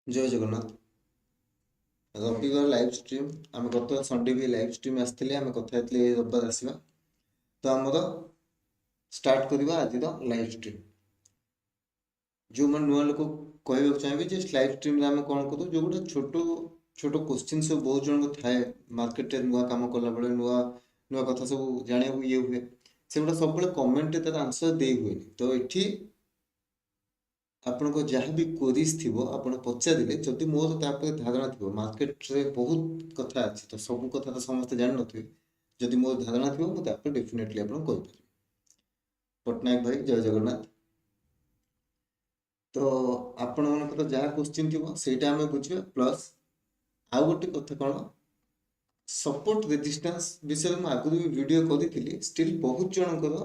जय जगन्नाथ। रविवार live stream आम गत संडे भी लाइव स्ट्रीम आसते आम कथा रविवार आसवा तो आमर स्टार्ट करवा आज लाइव स्ट्रीम। जो मैं नुआ लोक कह चाहिए लाइव स्ट्रीम आम कौन करूँ जो गोटे छोट छोट क्वेश्चन सब बहुत जन थाए मार्केट नुआ कम कला बेले नुआ नुआ कथा सब जाना ये हुए से गुड़ा सब कमेंट तार आंसर दे हुए तो ये आपको जहाँ भी क्वेरीज थी आप पचारे जदि मोर धारणा थी मार्केट रे बहुत कथा अच्छी तो सब कथा तो समस्त जान थे जदि मोर धारणा थी मुझे डेफिनेटली आप पट्टनायक भाई जय जगन्नाथ। तो आपण मन जहाँ क्वेश्चन थी ସେଇଟା ଆମେ ବୁଝିବା प्लस आउ गोटे कथा कौन सपोर्ट रेजिस्टेंस विषय में आगुरी भी वीडियो करी स्टिल बहुत जनकर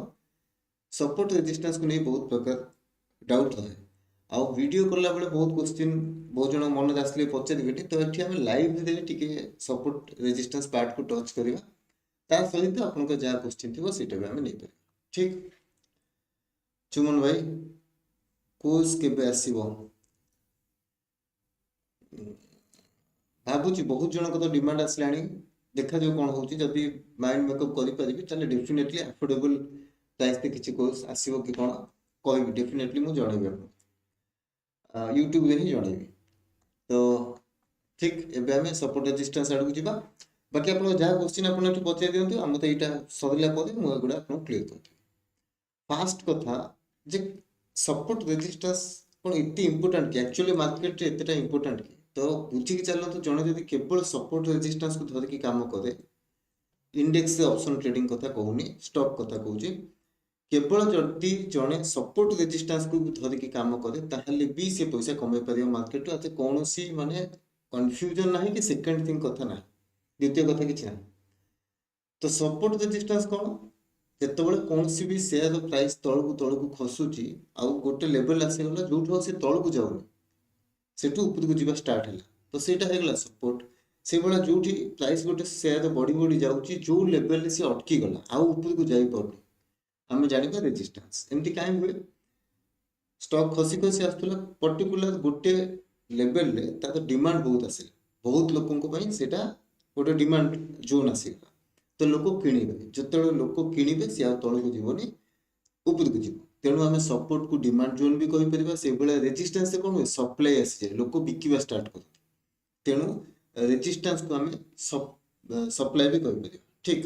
सपोर्ट रेजिस्टेंस को नहीं बहुत प्रकार डाउट रहे आउ वीडियो कला बेले बहुत क्वेश्चन बहुत जन मन आसले पचारे तो ये आम लाइव टे सपोर्ट रेजिस्टेंस पार्ट को टच करवा सहित आप जहाँ क्वेश्चन थी भी आम नहीं पार। ठीक चुमन भाई कोर्स केबे आसीबो भावुची बहुत जनक तो डिमांड आसलाणी देखा जो कौन होची जदि माइंड मेकअप करि परिबी ताले डेफिनेटली अफोर्डेबल प्राइस पे किछि कोर्स आसीबो कि कोन कहबी डेफिनेटली मु जणेबी आपन यूट्यूब रे ही जणेबी। तो ठीक एबे हमें सपोर्ट रेजिस्टेंस आडू जिबा बाकी आपन जहा क्वेश्चन आपन एठी बचाई दियंतु हम तो एटा सरिला परे मु एगुडा आपन क्लियर करते। फास्ट कथा जे सपोर्ट रेजिस्टेंस कोन इति इंपोर्टेंट कि एक्चुअली मार्केट रे एतेटा इंपोर्टेंट कि तो बुझी कि चलतो जने जदि केवल सपोर्ट रेजिस्टेंस को धरिकी काम करे इंडेक्स ऑप्शन ट्रेडिंग कथा कहूनी स्टॉक कथा कहूची केवल जदि जने सपोर्ट रेजिस्टेंस को धरिकी काम करे ताहले भी से पैसा कमाई परियो मार्केट आते कोनोसी माने कंफ्यूजन नाही कि सेकंड थिंग कथा ना द्वितीय कथा किछि ना। तो सपोर्ट रेजिस्टेंस कोन जेतेबेले कोनसी भी शेयर प्राइस तळकु खसुची आ गोटे लेवल आसीगला जोठो से तळकु जाउनी सेठू ऊपर को जीवा स्टार्ट है तो सेटा हेगला सपोर्ट से बड़ा जोठी प्राइस गोटे शेयर बढ़ी बढ़ी जाउची जो लेवल से अटकी गला आ ऊपर को जाई पड़नी हमें जानिबा रेजिस्टेंस एमती काहे हुए स्टॉक खसी खसी आस्तला पर्टिकुलर गोटे लेवल रे तार डिमांड बहुत आसे बहुत लोगों को पई सेटा गोटे डिमांड जोन आसीगला तो लोक किनिबे जतले लोक किनिबे से आ तळकु जीवनी ऊपर को जीव तेणु आम सपोर्ट को डिमांड जोन भी कहि परिबा से बेले रेजिस्टेंस कोन हुए सप्लाई आसी जाए लोक बिकिबा स्टार्ट कर तेणु रेजिस्टेंस को आम सप्लाई भी कहि परिबा। ठीक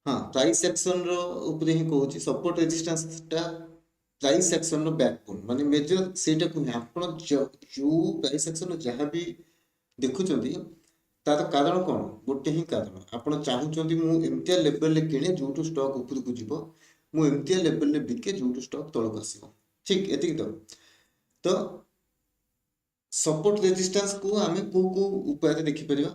हाँ प्राइस सेक्शन रो ऊपर ही कहूची सपोर्ट रेजिस्टेंस टा प्राइस सेक्शन रो बैकबोन माने मेजर सेटा को आपण जो प्राइस सेक्शन रो जहां भी देखुचंदी तार कारण कौन गोटे ही कारण आपण चाहूचंदी मु एमतिया लेवल रे किने जोटू स्टॉक ऊपर को जीवो मु एमतिया लेवल रे बिके जोटू स्टॉक तळक आसीबो। ठीक एति तो सपोर्ट रेजिस्टेंस को आमे को उपाय देखि परिबा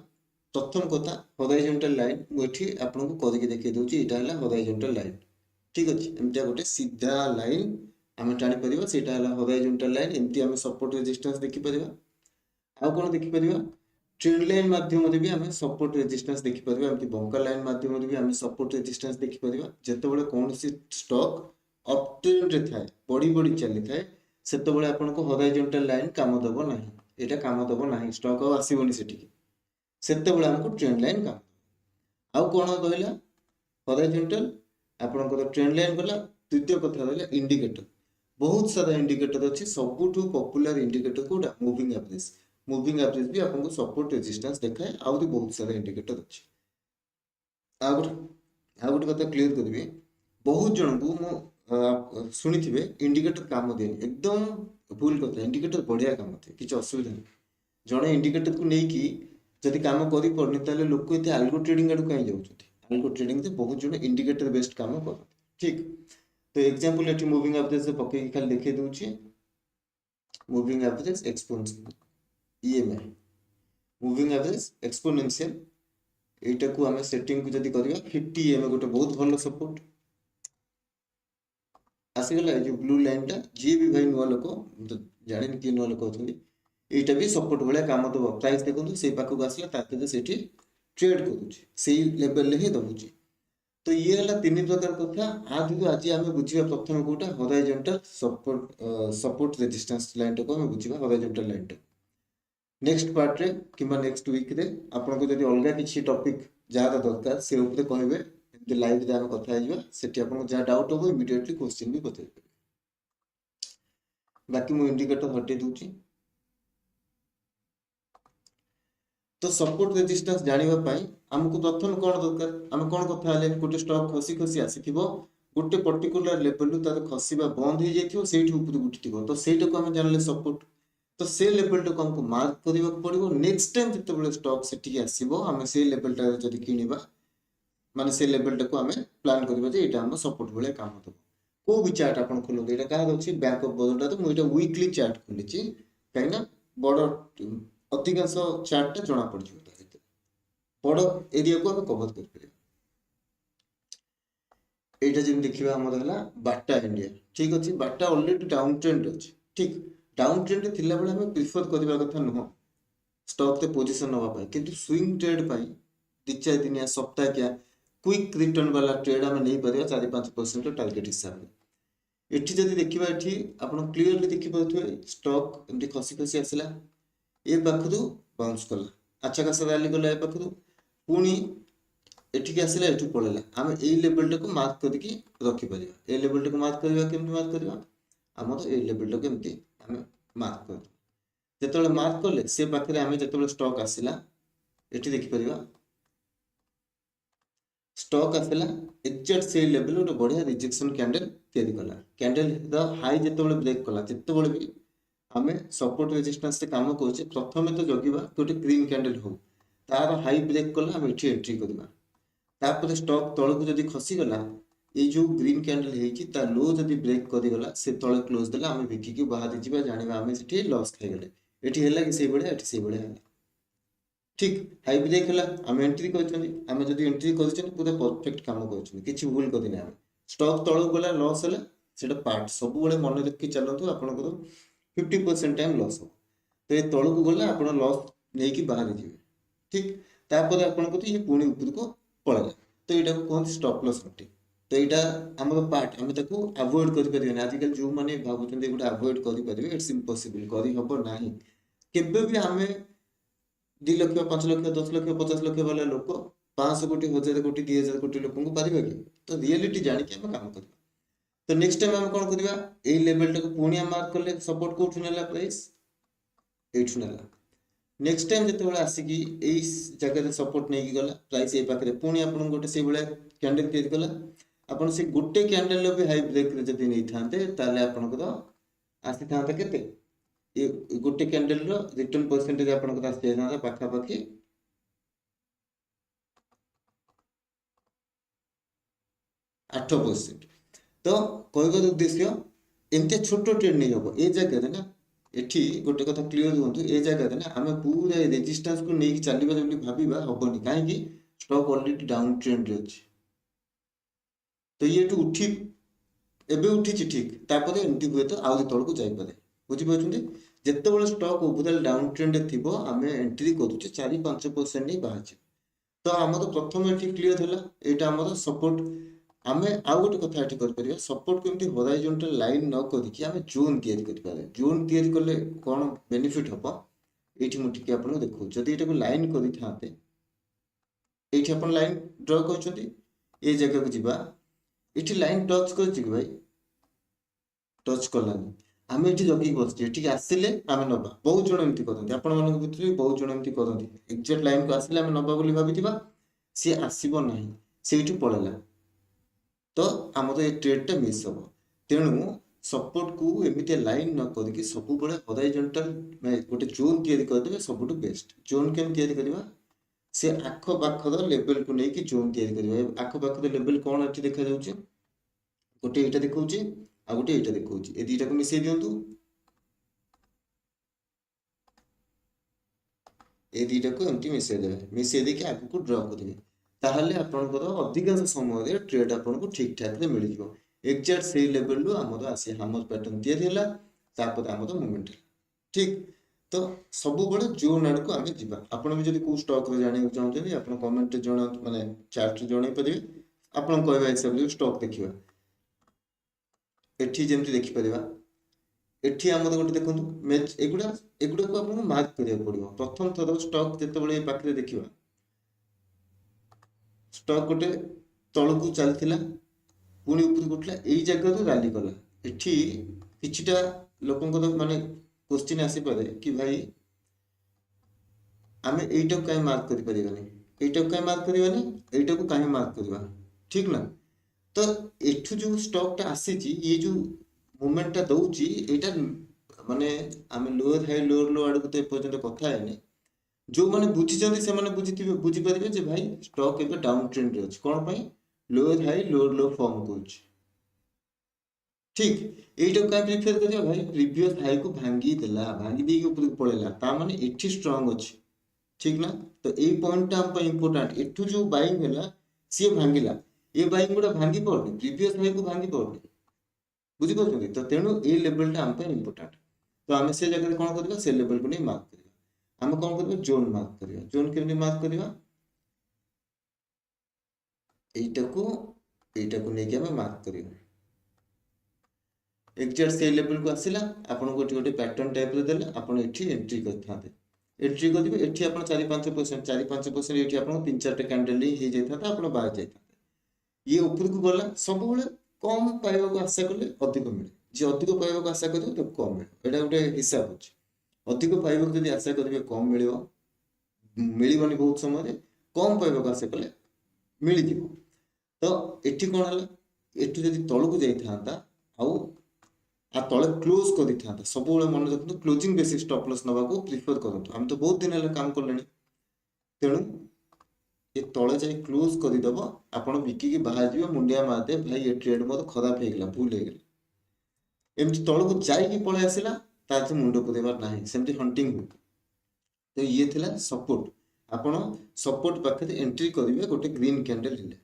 प्रथम कथा हॉरिजॉन्टल लाइन मु एठी आपन को करके देखि दोची एटा हला हॉरिजॉन्टल लाइन। ठीक अछि एमतिया गोटे सीधा लाइन आमे टाणी परिबा सेटा हला हॉरिजॉन्टल लाइन एमति आमे सपोर्ट रेजिस्टेंस देखि परिबा आ कोन देखि परिबा ट्रेंड लाइन माध्यम भी आम सपोर्ट रेजिस्टेंस देखि परबा एमति बंकर लाइन माध्यम भी आम सपोर्ट रेजिस्टेंस देखि परबा जेतेबेले कोनोसी स्टॉक अप ट्रेंड रे थाए बड़ी बड़ी चली थाए सेतेबेले आपन को हॉरिजॉन्टल लाइन काम दबो नाही एटा काम दबो नाही स्टॉक आसीबोनी सेठी सेतेबेले हमको ट्रेंड लाइन काम आउ कोन कहला हॉरिजॉन्टल आपन को ट्रेंड लाइन गला। द्वितीय कथा रहला इंडिकेटर बहुत सारा इंडिकेटर अछि सबुठु पॉपुलर इंडिकेटर कोडा मूविंग एवरेज भी आपको सपोर्ट रेजिस्टेंस देखाए आउरी बहुत सारा इंडिकेटर अच्छे आ गोटे कथा क्लियर करी बहुत जन को मु शुणी थे इंडिकेटर काम दिए एकदम भूल कथा इंडिकेटर बढ़िया काम थे किसी असुविधा नहीं जड़े इंडिकेटर को लेकिन जब काम कर पड़नी ताले लोक ये आल्गो ट्रेडिंग आड़ कहीं जाऊँ आल्गो ट्रेडिंग से बहुत जन इंडिकेटर बेस्ड काम कर। ठीक तो एग्जांपल ये मूविंग एवरेज पकई खाली देखे दूसरी moving average exponential EMI moving average exponential एटा को हमें सेटिंग को जदी करिया 50 EMI गोटे बहुत भलो सपोर्ट आसीगला जो ब्लू लाइन टा जी भी भाई नुआ लोक तो जानि कि नुआ लोक अछंदी एटा भी सपोर्ट भले काम दबो प्राइस देखंतु से पाखु आसीला ताते सेठी ट्रेड करूची सेही लेवल ले ही दबुची तो ये है तीन प्रकार कथा आज आज आम बुझा प्रथम कोटा हॉराइजॉन्टल सपोर्ट रेजिस्टेंस लाइन टाको आम बुझा हॉराइजॉन्टल लाइन टाको नेक्स्ट पार्ट रे किंबा नेक्स्ट वीक रे आपनको जदि अलगा किसी टॉपिक जहाँ दरकार से ऊपर कहबे एमती लाइव रे आम कथा हेजिबा सेठी आपनको जहाँ डाउट हो इमीडिएटली क्वेश्चन भी पचारि पारे बाकी मु इंडिकेटर हटे दूची तो सपोर्ट रेजिस्टेंस जानिबा पाई हमको प्रथम कोन दरकार हम कोन कथा हले गोटे स्टॉक खसी खसी आसीथिबो गोटे पर्टिकुलर लेवल रु तार खसीबा बंद हो जाइथिबो सेठी ऊपर उठिथिबो तो सेटा को हम जानले सपोर्ट तो से लेवल टाको हमको मार्क करबा पड़िबो नेक्स्ट टाइम जते स्टॉक सेठी आसीबो हम से लेवल टा जदि किनिबा माने से लेवल टाको हम प्लान करबा जे एटा हम सपोर्ट बेले काम दबो को भी चार्ट आपण खोलो एटा का अछि बैंक ऑफ बरोडा तो मु एटा वीकली चार्ट खोलिछि काइना बड़ अधिकांश चार्ट टा जणा पड़ जिवो ताते बड़ एरिया को हम कवर कर परिबा एटा जेम देखिबा हमर हला बाटा इंडिया ठीक अछि बाटा ऑलरेडी डाउन ट्रेंड अछि ठीक डाउन ट्रेंड थिला बेले हम प्रिफर करबा कथा नुह स्टॉक ते पोजीशन नवा पाई किंतु स्विंग ट्रेड पाई 2-4 दिनिया सप्ताह क्या क्विक रिटर्न वाला ट्रेड हम नहीं परिया 4-5% टारगेट हिसाब से एठी जदि देखिबा एठी आपण क्लियरली देखि पाथुए स्टॉक एमती खसी खसी आसिला ए पाखरु बाउंस कला अच्छा खासा रैली कला ए पाखरु पुणी एठी आसिला एठु पळेला हम ए लेवल टाको मार्क करके रखि परिया ए लेवल टाको मार्क करबा केमती मार्क करबा हमर ए लेवल टाको एमती हम मार्क कर जेतले मार्क करले से पाखरे हम जेतले स्टॉक आसिला एठी देखि परिबा स्टॉक आसला एग्जैक्ट से लेवल गोटे बढ़िया रिजेक्शन कैंडल तैयारी कला कैंडल द हाई जेतेबेले ब्रेक कला जेतेबेले भी आमे सपोर्ट रेजिस्टेंस रे काम करछे प्रथमे तो जगिबा गोटे ग्रीन कैंडल हो तार हाई ब्रेक कला हम एठी एंट्री करबा तापर स्टॉक तळकु जदी खसी गला ए जो ग्रीन कैंडल हेची ता लो जदी ब्रेक करि गला से तळे क्लोज देला हम बिकी की बाहर जिबा जानिबा हम सेठी लॉस खाइ गले एठी हेला कि से बळे एठी से बळे हेला ठीक हाई ब्रेक है आम एंट्री कर जदि एंट्री कर पूरा परफेक्ट काम कर भूल कर स्टॉक तौक गला लॉस है सेटा पार्ट सब बड़े मन रखी चलतु आप 50% टाइम लॉस हो तो ये तौक गला आप लॉस नहीं बाहर जी ठीक तापर आप ये पुणी ऊपर को पड़ेगा तो यहाँ कहते स्टॉप लॉस एंट्री तो यहाँ आम पार्ट आम अवॉइड करें आजिकल जो मैंने भावुँ गोटे अवॉइड करेंगे इट्स इम्पॉसिबल करना केबे भी आम 2 लाख 5 लाख 10 लाख 50 लाख वाला लोक 500 कोटी 1000 कोटी 2000 कोटी लोक को पारिबा कि तो रियलिटी जानि के हम काम करबा तो नेक्स्ट टाइम हम कोन करबा ए लेवल टाको पुनिया मार्क करले सपोर्ट को उठनेला प्राइस एठुनेला नेक्स्ट टाइम जते बेला आसी कि ए जगह रे सपोर्ट नै कि गला प्राइस ए पाखरे पुनी आपन गोटे से बेला कैंडल तैयारी कला आपन से गोटे कैंडल लो भी हाई ब्रेक रे जति नै थांते ताले आपन को आसी थांते केते ये गोटे कैंडल रो रिटर्न परसेंटेज आपन को आसी जाना पाखा पाखी 8% तो कहबार उद्देश्य एमते छोट ट्रेड नहीं हम ए जगह ना एठी गोटे कथा क्लियर हुंतु ए जगह ना आम पूरा रेजिस्टेंस को नहीं चलबा जबली भाबीबा हबनी काहे कि स्टॉक ऑलरेडी डाउन ट्रेंड रे अछि तो ये टू उठी एबे उठी छि ठीक तापर एमती हुए तो आउ तळ को जाई पारे बुझी पाछुंदी जेतेबेले स्टॉक ओवरऑल डाउन ट्रेंड थिबो आमे एंट्री करूचे 4-5% नहीं बाहर तो हमर प्रथम एठी क्लियर होला एटा हमर सपोर्ट आमे आउ गोटे कथा एठी कर परिया सपोर्ट केमती हॉराइजॉन्टल लाइन न करिकि आमे जोन तयारी कर पारे जोन तयारी करले कोन बेनिफिट हबो एठी मु टिके आपन देखौ जदि एटा को लाइन करि थाते एठी अपन लाइन ड्रा करछथि ए जगह को जिबा एठी लाइन टच कर छि भाई टच करलानी आम ये जगह बस ये आसिले आम नवा बहुत जन एमती करते आपण मान भर बहुत जन एमती करते एक्जाक्ट लाइन को आसिले आम नवा बोली भाभी सी आसब ना से पड़ेगा तो आम तो ये ट्रेड टा मिस हम तेणु सपोर्ट को एमती लाइन न करके सब हॉराइजॉन्टल गोटे जोन तैयारी करदे सब बेस्ट जोन केम तैयारी करबा से आख पाखर लेवल को लेकिन जोन तैयारी करबा आख पाखर लेवल कौन एठी देखा जाउची गोटे एटा देखौची आ गोटे एटा देखौची ए दुईटा को मिसै दियंतु ए दुईटा को एमती मिसै देबे मिसै देके आगु को ड्रा करिवे ताहले आपनकर अधिकांश समय रे ट्रेड आपनको ठीक ठाक रे मिल जिवो एक्जेक्ट से लेवल लो हमर आसी हमर पैटर्न तैयारी होला तापर हमर मूवमेंट ठीक तो सब बड़े जोन आड़ को आमे जिबा आपण भी जदी को स्टॉक रे जानि चाहते आपण कमेंट रे जणा माने चैट रे जणाई परिबे आपण कहवा हिसाब से स्टॉक देखिबा एठी जेमति देखि परिबा एठी हमर गोटे देखंतु मैच एगुडा को आपन मार्क करिया पड़िबो प्रथम थर स्टॉक जेतेबेले पाखरे देखिबा स्टॉक गोटे तळकु चलथिला पुणी ऊपर उठला एई जगह तो रैली कला एठी किछिटा लोकंक तो माने क्वेश्चन आसी पारे कि भाई आमे एइटा काहे मार्क करि परिबानी एइटा काहे मार्क करिबानी एइटा को काहे मार्क करबा ठीक ना तो एठु जो स्टॉक टा आसीची ये जो मूवमेंट टा दउची एटा माने आमे लोअर हाई लोअर लो आडू तो पर्यंत कथा हैनी जो माने बुझिचंदी से माने बुझी परिबे जे भाई स्टॉक एबे डाउन ट्रेंड रे अछि कोन पई लोअर हाई लोअर लो फॉर्म करछि ठीक एइटा का प्रिफर करिया भाई प्रीवियस हाई को भांगी देके ऊपर को पळेला ता माने एठी स्ट्रांग अछि ठीक ना तो ए पॉइंट हम पे इंपोर्टेंट एठु जो बाइंग हैला सी भांगिला ए बाइंग गुडा भांगी पड़नी प्रीवियस हाई को भांगी पड़नी बुझी पाछथि तो तेनु ए लेवल टा हम पे इंपोर्टेंट तो हमें से जगह कोन करबा से लेवल को नै मार्क करबा हम कोन करबा जोन मार्क करबा जोन केमनि मार्क करबा एइटा को नै के हम मार्क करबा एग्जैक्ट से लेवल को आसिला आपण गोटे पैटर्न टाइप रे देले आपण एठी एंट्री करथाते एंट्री करिवे एठी आपण 4-5% एठी आपण 3-4 कैंडल ही जाय था आपण बाहर जाय था ये ऊपर को गला सब बेले कम पाइबा को आशा करले अधिक मिले जे अधिक पाइबा को आशा करियो तो कम मिले एटा गोटे हिसाब अछि अधिक पाइबा को यदि आशा करिवे कम मिलियो मिलिबनी बहुत समय रे कम पाइबा को आशा करले मिलि दिबो तो एठी कोन हला एठी यदि तळको जाय थांता आउ आ तले क्लोज कर था सब मन रखते क्लोजिंग बेसिस स्टॉप लॉस नवा को प्रिफर करंतु हम तो बहुत दिन है काम करले तेणु ये तले जाई क्लोज कर दबो आपण बिकी की बाहर जीव मुंडिया मारते भाई ये ट्रेड मोर खराब हे गेला भूल हे गेला एमती तले को जाई की पळे आसिला ता से मुंडो पुदेबार नाही सेमती हंटिंग हो तो ये थिला सपोर्ट आपण सपोर्ट पाखे एंट्री करिवे गोटे ग्रीन कैंडल हिले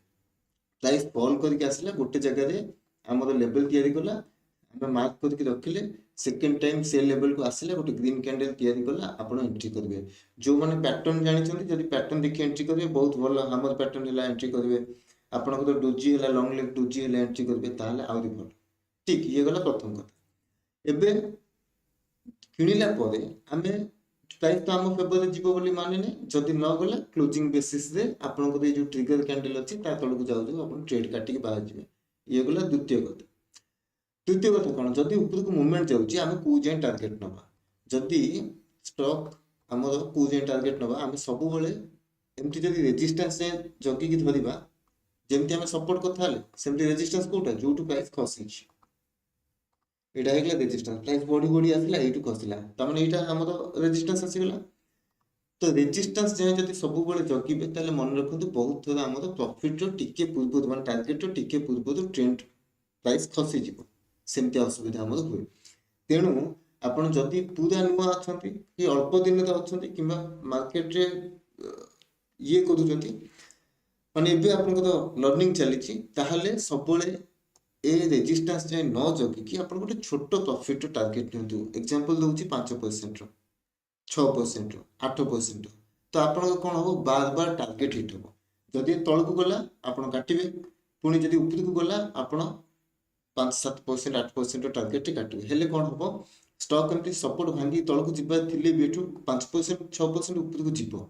प्राइस फॉल करके आसिला गोटे जगह रे हमर लेवल तयारी कला हम मार्क करके रखिले सेकंड टाइम से लेवल को आसिले गोटे ग्रीन कैंडल तयारी कला आपण एंट्री करबे जो माने पैटर्न जानि छथि जदि पैटर्न देखि एंट्री करबे बहुत भलो हमर पैटर्न हला एंट्री करबे आपण को तो डोजी हला लॉन्ग लेग डोजी हला एंट्री करबे ताले आउरी भलो ठीक ये गला प्रथम कथा एबे किनिला परे हमें प्राइस तो हम फेवर रे जीवो बोली माने नै जदि न गला क्लोजिंग बेसिस रे आपण को जो ट्रिगर कैंडल अछि ता तळ को जाउ आपण ट्रेड काटी के बाहर जिवे ये गला द्वितीय कथा तृतीय कथा कौन जदि ऊपर को मूवमेंट जाउची आमे को जे टारगेट नबा जदि स्टॉक हमर को जे टारगेट नबा आमे सब बेले एमटी जदि रेजिस्टेंस से जगी की धरिबा जेमति आमे सपोर्ट करथाले सेमति रेजिस्टेंस कोटा जोटु प्राइस खसिछि एटा हेगला रेजिस्टेंस प्राइस बॉडी आसिला एटु खसिला त माने एटा हमर रेजिस्टेंस आसी गेला तो रेजिस्टेंस जे जदि सब बेले जगिबे ताले मन रखंतु बहुत थोड़ा हमर प्रॉफिट रो टिके पूर्व मान टारगेट रो टिके पूर्व ट्रेंड प्राइस खसि जिवो सेमती असुविधा हमर हुए तेणु आपण जदि पूरा नुआ अछंती कि अल्प दिन रे अछंती किबा मार्केट रे ये करूचंती माने एबे आपण को लर्निंग चलीची ताहले सबले ए रेजिस्टेंस जे न जगी कि आपण गोटे छोटो प्रॉफिट टारगेट नियंतु एग्जांपल दउची 5% रो 6% रो 8% तो आपण कोन हो बार बार टारगेट हिट हो जदि तळ को गला आपण काटिबे पुनी जदि ऊपर को गला आपण 5-7% 8% टारगेट काटिबे हेले कोन होबो स्टॉक एमती सपोर्ट भांगी तळ को जिबा थिले बेठु 5% 6% ऊपर को जिवो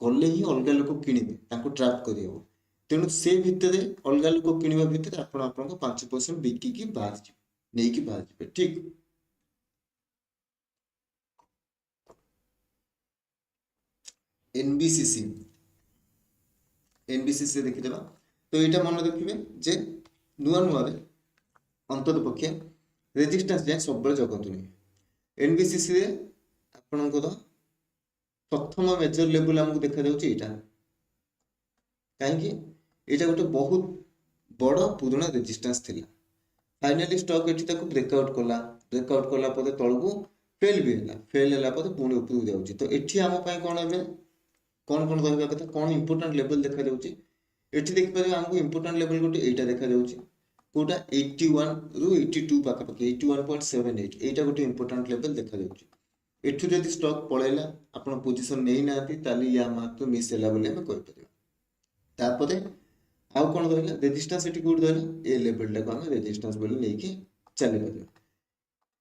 गले ही अलगा लोक किनिबे ताको ट्रैप करियो तेणु से भितरे अलगा लोक किनिबा भितरे आपण आपण को 5% बिकी की बाहर जिवे नै की बाहर जिवे ठीक एनबीसीसी एनबीसीसी देखि देबा तो एटा मन रखिबे जे नुआ नुआ रे अंतर पक्षे रेजिस्टेंस जाए सब जगतु नहीं एनबीसीसी रे आपनकर प्रथम मेजर लेवल हमको देखा जाउची एटा काहे एटा गोटे बहुत बड़ पुराना रेजिस्टेंस थिला फाइनली स्टॉक एठी ताको ब्रेकआउट कला परे तळको फेल भी हैला फेल हैला परे पुणी ऊपर जाउची तो एठी हम पय कोन एबे कोन रहबा कथा कोन इंपोर्टेंट लेवल देखा जाउची एठी देख पारे हमको इंपोर्टेंट लेवल गोटे एटा देखा जाउची कोटा 81 रु 82 पाखा पाखी 81.78 एटा गोटे इंपोर्टेंट लेवल देखा जाउची एठु जदि स्टॉक पळेला आपण पोजीशन नै नाती ताली या मात्र मिस हैला बोले हम कहि परिबा तापरे ଆଉ କ'ଣ ରହିଲା ରେଜିଷ୍ଟାନ୍ସ ଏଠି କୋଉଠି ରହିଲା ଏ ଲେଭେଲଟାକୁ ଆମେ ରେଜିଷ୍ଟାନ୍ସ ବୋଲି ନେଇକି ଚାଲିପାରିବା।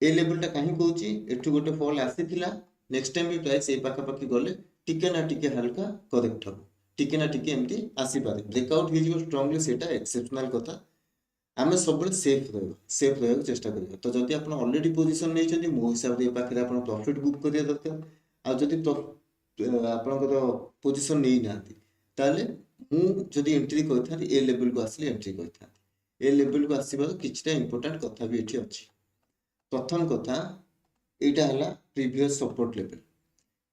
ଏ ଲେଭେଲଟା କାହିଁ କହୁଛି ଏଠୁ ଗୋଟେ ଫଲ୍ ଆସିଥିଲା ନେକ୍ସଟ ଟାଇମ୍ ବି ପ୍ରାଇସ୍ ଏଇ ପାଖାପାଖି ଗଲେ ଟିକେ ନା ଟିକେ ହାଲକା କରେକ୍ଟ ହବ, ଟିକେ ନା ଟିକେ ଏମିତି ଆସିପାରେ, ବ୍ରେକଆଉଟ୍ ହେଇଯିବ ଷ୍ଟ୍ରଙ୍ଗଲି, ସେଇଟା ଏକ୍ସେପସନାଲ କଥା। ଆମେ ସବୁବେଳେ ସେଫ୍ ରହିବାକୁ ଚେଷ୍ଟା କରିବା। ତ ଯଦି ଆପଣ ଅଲରେଡି ପୋଜିସନ ନେଇଛନ୍ତି ମୋ ହିସାବରେ ଏ ପାଖରେ ଆପଣ ପ୍ରଫିଟ୍ ବୁକ୍ କରିବା ଦରକାର। ଆଉ ଯଦି ଆପଣଙ୍କର ପୋଜିସନ ନେଇନାହାନ୍ତି ତାହେଲେ ମୁଁ ଯଦି ଏଣ୍ଟ୍ରି କରିଥାନ୍ତି ଏ ଲେଭେଲକୁ ଆସିଲେ ଏଣ୍ଟ୍ରି କରିଥାନ୍ତି। ଏ ଲେଭେଲକୁ ଆସିବାର କିଛିଟା ଇମ୍ପୋର୍ଟାଣ୍ଟ କଥା ବି ଏଠି ଅଛି। ପ୍ରଥମ କଥା ଏଇଟା ହେଲା ପ୍ରିଭିୟସ୍ ସପୋର୍ଟ ଲେଭେଲ,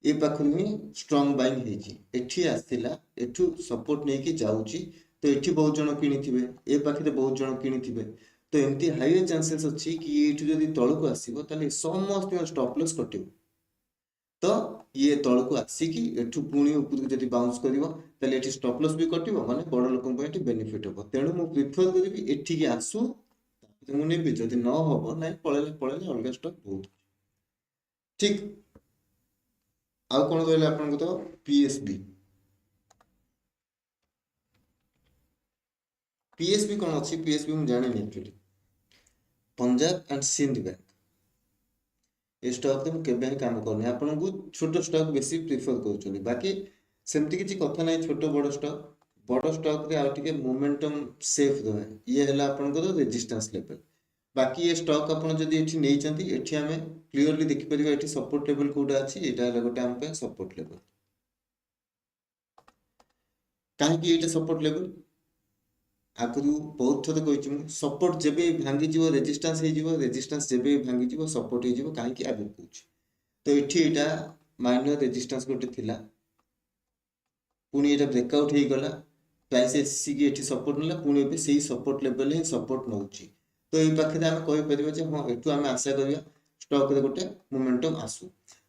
ଏ ପାଖରୁ ହିଁ ଷ୍ଟ୍ରଙ୍ଗ ବାଇଙ୍ଗ ହେଇଛି, ଏଠି ଆସିଥିଲା, ଏଠୁ ସପୋର୍ଟ ନେଇକି ଯାଉଛି, ତ ଏଠି ବହୁତ ଜଣ କିଣିଥିବେ, ଏ ପାଖରେ ବହୁତ ଜଣ କିଣିଥିବେ, ତ ଏମିତି ହାଇୟର ଚାନ୍ସେସ୍ ଅଛି କି ଏଇଠୁ ଯଦି ତଳକୁ ଆସିବ ତାହେଲେ ସମସ୍ତଙ୍କ ଷ୍ଟପ୍ ଲସ୍ କଟିବ। ତ ଇଏ ତଳକୁ ଆସିକି ଏଠୁ ପୁଣି ଉପରକୁ ଯଦି ବାଉନ୍ସ କରିବ ତାହେଲେ ଏଠି ଷ୍ଟପ୍ ଲସ୍ ବି କଟିବ, ମାନେ ବଡ଼ ଲୋକଙ୍କ ପାଇଁ ଏଠି ବେନିଫିଟ୍ ହବ। ତେଣୁ ମୁଁ ପ୍ରିଫର କରିବି ଏଠିକି ଆସୁ ତାପରେ ମୁଁ ନେବି, ଯଦି ନ ହବ ନାଇଁ ପଳେଇଲେ ଅଲଗା ଷ୍ଟକ୍ ବହୁତ ଠିକ। ଆଉ କ'ଣ ରହିଲା ଆପଣଙ୍କର ପିଏସବି। ପିଏସବି କ'ଣ ଅଛି, ପିଏସବି ମୁଁ ଜାଣିନି actually. Punjab and Sind bank, ଏ ଷ୍ଟକ୍ରେ ମୁଁ କେବେ ହିଁ କାମ କରୁନି, ଆପଣଙ୍କୁ ଛୋଟ ଷ୍ଟକ୍ ବେଶୀ ପ୍ରିଫର କରୁଛନ୍ତି। ବାକି ସେମିତି କିଛି କଥା ନାହିଁ ଛୋଟ ବଡ଼ ଷ୍ଟକ୍, ବଡ଼ ଷ୍ଟକ୍ରେ ଆଉ ଟିକେ ମୋମେଣ୍ଟମ୍ ସେଫ୍ ରହେ, ଇଏ ହେଲା ଆପଣଙ୍କର ରେଜିଷ୍ଟାନ୍ସ ଲେଭେଲ। ବାକି ଏ ଷ୍ଟକ୍ ଆପଣ ଯଦି ଏଠି ନେଇଛନ୍ତି, ଏଠି ଆମେ କ୍ଲିୟରଲି ଦେଖିପାରିବା ଏଠି ସପୋର୍ଟ ଲେଭେଲ କୋଉଟା ଅଛି, ଏଇଟା ହେଲା ଗୋଟେ ଆମ ପାଇଁ ସପୋର୍ଟ ଲେଭେଲ। କାହିଁକି ଏଇଟା ସପୋର୍ଟ ଲେଭେଲ, ଆଗରୁ ବହୁତ ଥର କହିଛି ମୁଁ, ସପୋର୍ଟ ଯେବେ ଭାଙ୍ଗିଯିବ ରେଜିଷ୍ଟାନ୍ସ ହେଇଯିବ, ରେଜିଷ୍ଟାନ୍ସ ଯେବେ ଭାଙ୍ଗିଯିବ ସପୋର୍ଟ ହେଇଯିବ। କାହିଁକି ଆଗକୁ କହୁଛି, ତ ଏଠି ଏଇଟା ମାଇନର ରେଜିଷ୍ଟାନ୍ସ ଗୋଟେ ଥିଲା, ପୁଣି ଏଇଟା ବ୍ରେକଆଉଟ୍ ହେଇଗଲା, ପ୍ରାଇସ୍ ଆସିକି ଏଠି ସପୋର୍ଟ ନେଲା, ପୁଣି ଏବେ ସେଇ ସପୋର୍ଟ ଲେଭେଲ ହିଁ ସପୋର୍ଟ ନେଉଛି। ତ ଏଇ ପାଖରେ ଆମେ କହିପାରିବା ଯେ ହଁ ଏଠୁ ଆମେ ଆଶା କରିବା ଷ୍ଟକ୍ରେ ଗୋଟେ ମୋମେଣ୍ଟମ୍ ଆସୁ।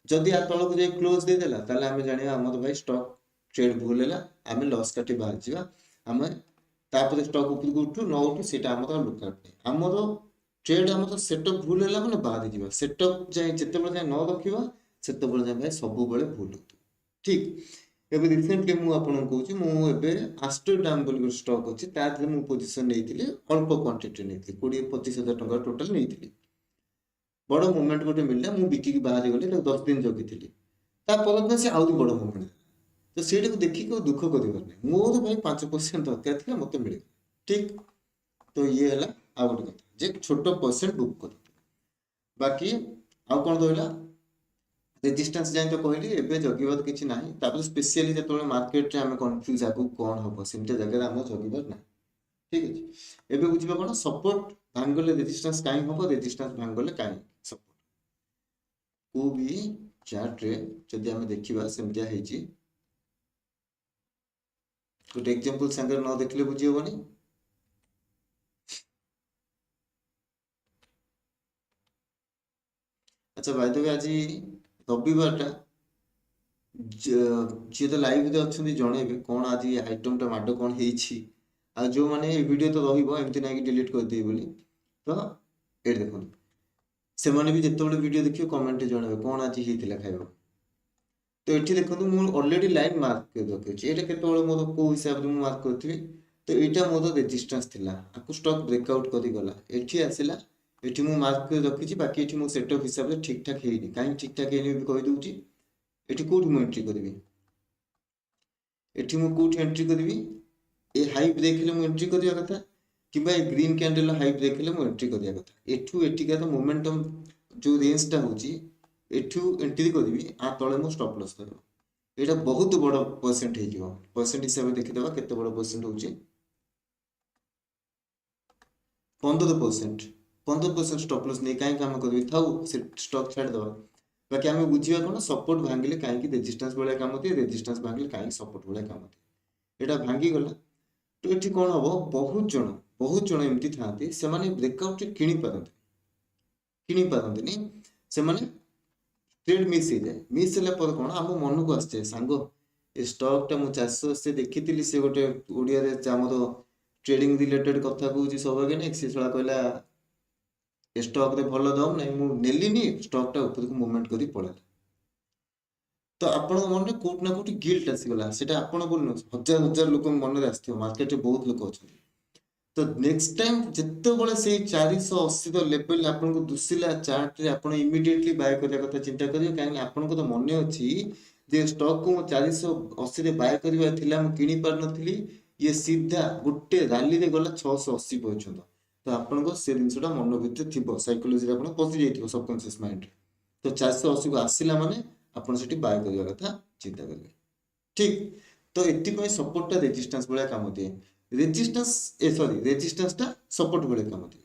ଯଦି ଆ ତଳକୁ ଯାଇ କ୍ଲୋଜ୍ ଦେଇଦେଲା ତାହେଲେ ଆମେ ଜାଣିବା ଆମର ଭାଇ ଷ୍ଟକ୍ ଟ୍ରେଡ୍ ଭୁଲ ହେଲା, ଆମେ ଲସ୍ କାଟି ବାହାରିଯିବା। ଆମେ ତାପରେ ଷ୍ଟକ୍ ଉପରକୁ ଉଠୁ ନ ଉଠୁ ସେଇଟା ଆମର ଲୁକ୍ଆଉଟ୍ ନାହିଁ, ଆମର ଟ୍ରେଡ୍ ଆମର ସେଟଅପ୍ ଭୁଲ ହେଲା ମାନେ ବାହାରିଯିବା। ସେଟଅପ୍ ଯାଇ ଯେତେବେଳେ ଯାଏ ନ ରଖିବା ସେତେବେଳେ ଯାଏ ଭାଇ ସବୁବେଳେ ଭୁଲ ହଉଥିବ। ଠିକ। ଏବେ ରିସେଣ୍ଟଲି ମୁଁ ଆପଣଙ୍କୁ କହୁଛି, ମୁଁ ଏବେ ଆଷ୍ଟରଡାମ ବୋଲି ଗୋଟେ ଷ୍ଟକ୍ ଅଛି, ତା ଦେହରେ ମୁଁ ପୋଜିସନ ନେଇଥିଲି, ଅଳ୍ପ କ୍ୱାଣ୍ଟିଟି ନେଇଥିଲି, 20-25 ହଜାର ଟଙ୍କା ଟୋଟାଲ ନେଇଥିଲି। ବଡ଼ ମୁଭମେଣ୍ଟ ଗୋଟେ ମିଳିଲା, ମୁଁ ବିକିକି ବାହାରି ଗଲି, ତାକୁ 10 ଦିନ ଜଗିଥିଲି, ତା ପରଦିନ ସେ ଆହୁରି ବଡ଼ ମୁଭମେଣ୍ଟ, ତ ସେଇଟାକୁ ଦେଖିକି ଆଉ ଦୁଃଖ କରିବାର ନାହିଁ, ମୋର ଭାଇ 5% ଦରକାର ଥିଲା, ମତେ ମିଳିବ। ଠିକ। ତ ଇଏ ହେଲା ଆଉ ଗୋଟେ କଥା ଯେ ଛୋଟ ପରସେଣ୍ଟ ବୁକ୍ କରନ୍ତୁ। ବାକି ଆଉ କ'ଣ ରହିଲା, ରେଜିଷ୍ଟାନ୍ସ ଯାଇ ତ କହିଲି, ଏବେ ଜଗିବାର କିଛି ନାହିଁ। ତାପରେ ସ୍ପେଶିଆଲି ଯେତେବେଳେ ମାର୍କେଟରେ ଆମେ କନଫ୍ୟୁଜ ଆଗକୁ କ'ଣ ହବ ସେମିତି ଜାଗାରେ ଆମର ଜଗିବାର ନାହିଁ। ଠିକ ଅଛି। ଏବେ ବୁଝିବା କ'ଣ, ସପୋର୍ଟ ଭାଙ୍ଗିଗଲେ ରେଜିଷ୍ଟାନ୍ସ କାହିଁ ହବ, ରେଜିଷ୍ଟାନ୍ସ ଭାଙ୍ଗିଗଲେ କାହିଁ ସପୋର୍ଟ। କୋଉ ବି ଚାର୍ଟରେ ଯଦି ଆମେ ଦେଖିବା ସେମିତିଆ ହେଇଛି, ଗୋଟେ ଏକ୍ସାମ୍ପଲ ସାଙ୍ଗରେ ନ ଦେଖିଲେ ବୁଝି ହବନି। ଆଚ୍ଛା ବାଇ ଦ ୱେ ଆଜି ରବିବାରଟା, ଯିଏ ତ ଲାଇଭରେ ଅଛନ୍ତି ଜଣେଇବେ କ'ଣ ଆଜି ଆଇଟମଟା ମାଡ଼ କ'ଣ ହେଇଛି। ଆଉ ଯେଉଁମାନେ ଏ ଭିଡ଼ିଓ ତ ରହିବ, ଏମିତି ନାଇଁ କି ଡିଲିଟ୍ କରିଦେବି ବୋଲି, ତ ଏଠି ଦେଖନ୍ତୁ, ସେମାନେ ବି ଯେତେବେଳେ ଭିଡ଼ିଓ ଦେଖିବେ କମେଣ୍ଟରେ ଜଣେଇବେ କ'ଣ ଆଜି ହେଇଥିଲା ଖାଇବା। ତ ଏଠି ଦେଖନ୍ତୁ ମୁଁ ଅଲରେଡି ଲାଇନ୍ ମାର୍କ କରି ରଖିଛି, ଏଇଟା କେତେବେଳେ ମୋର କୋଉ ହିସାବରେ ମୁଁ ମାର୍କ କରିଥିବି, ତ ଏଇଟା ମୋର ରେଜିଷ୍ଟାନ୍ସ ଥିଲା, ଆକୁ ଷ୍ଟକ୍ ବ୍ରେକଆଉଟ୍ କରିଗଲା, ଏଠି ଆସିଲା, ଏଠି ମୁଁ ମାର୍କ କରି ରଖିଛି। ବାକି ଏଠି ମୁଁ ସେଟଅପ୍ ହିସାବରେ ଠିକ୍ ଠାକ୍ ହେଇନି, କାହିଁକି ଠିକ୍ ଠାକ୍ ହେଇନି ବି କହିଦେଉଛି। ଏଠି କୋଉଠି ମୁଁ ଏଣ୍ଟ୍ରି କରିବି, ଏଠି ମୁଁ କୋଉଠି ଏଣ୍ଟ୍ରି କରିବି, ଏ ହାଇ ବ୍ରେକ୍ ହେଲେ ମୁଁ ଏଣ୍ଟ୍ରି କରିବା କଥା, କିମ୍ବା ଏ ଗ୍ରୀନ୍ କ୍ୟାଣ୍ଡେଲ ହାଇ ବ୍ରେକ୍ ହେଲେ ମୁଁ ଏଣ୍ଟ୍ରି କରିବା କଥା। ଏଠୁ ଏଠିକାର ମୋମେଣ୍ଟମ୍ ଯୋଉ ରେଞ୍ଜଟା ହଉଛି, ଏଠୁ ଏଣ୍ଟ୍ରି କରିବି, ଆ ତଳେ ମୁଁ ଷ୍ଟପ୍ ଲସ୍ କରିବ। ଏଇଟା ବହୁତ ବଡ଼ ପରସେଣ୍ଟ ହେଇଯିବ, ପରସେଣ୍ଟ ହିସାବରେ ଦେଖିଦେବା କେତେ ବଡ଼ ପରସେଣ୍ଟ ହଉଛି, 15% ଷ୍ଟପ୍ ଲସ୍ ନେଇ କାହିଁ କାମ କରିବି, ଥାଉ ସେ ଷ୍ଟକ୍ ଛାଡ଼ିଦେବା। ବାକି ଆମେ ବୁଝିବା କ'ଣ, ସପୋର୍ଟ ଭାଙ୍ଗିଲେ କାହିଁକି ରେଜିଷ୍ଟାନ୍ସ ଭଳିଆ କାମ ଦିଏ, ରେଜିଷ୍ଟାନ୍ସ ଭାଙ୍ଗିଲେ କାହିଁକି ସପୋର୍ଟ ଭଳିଆ କାମ ଦିଏ। ଏଇଟା ଭାଙ୍ଗିଗଲା, ତ ଏଠି କ'ଣ ହବ, ବହୁତ ଜଣ ଏମିତି ଥାନ୍ତି, ସେମାନେ ବ୍ରେକଆଉଟ୍ କିଣିପାରନ୍ତିନି, ସେମାନେ ଟ୍ରେଡ୍ ମିସ୍ ହେଇଯାଏ। ମିସ୍ ହେଲା ପରେ କ'ଣ, ଆମ ମନକୁ ଆସିଯାଏ, ସାଙ୍ଗ ଏ ଷ୍ଟକ୍ଟା ମୁଁ 480 ଦେଖିଥିଲି, ସେ ଗୋଟେ ଓଡ଼ିଆରେ ଆମର ଟ୍ରେଡିଂ ରିଲେଟେଡ୍ କଥା କହୁଛି ସୌଭାଗ୍ୟ, ସେ ଶଳା କହିଲା ଏ ଷ୍ଟକ୍ରେ ଭଲ ଦମ୍ ନାହିଁ, ମୁଁ ନେଲିନି, ଷ୍ଟକ୍ଟା ଉପରକୁ ମୁଭମେଣ୍ଟ କରି ପଳେଇଲା। तो आपन मन कोट ना कोट गिल्ट आसीगला सेटा आपण बोलनो हजार हजार लोक मन रे आस्थि मार्केट रे बहुत लोक अछन तो नेक्स्ट टाइम जिते बड़े से 480 लेवल आपको दुसिला चार्ट रे आपण इमिडिएटली बाय करया कथा चिंता करियो काहे आपनको तो मन अछि जे स्टॉक को 480 रे बाय करबा थिला म किनी पार नथिली ये सीधा गुट्टे रैली रे गला 680 पहुंचंदा तो आपनको से जिनसटा मन भितर थिबो साइकोलॉजी रे आपण पसि जाइथिबो सबकॉन्शियस माइंड तो 480 को आसिला माने आपण सेठी बाय करया कथा चिंता करिवे ठीक तो एति सपोर्ट टा रेजिस्टेंस भलिया काम दिए रेजिस्टेंस रेजिस्टेंस टा सपोर्ट भलिया काम दिए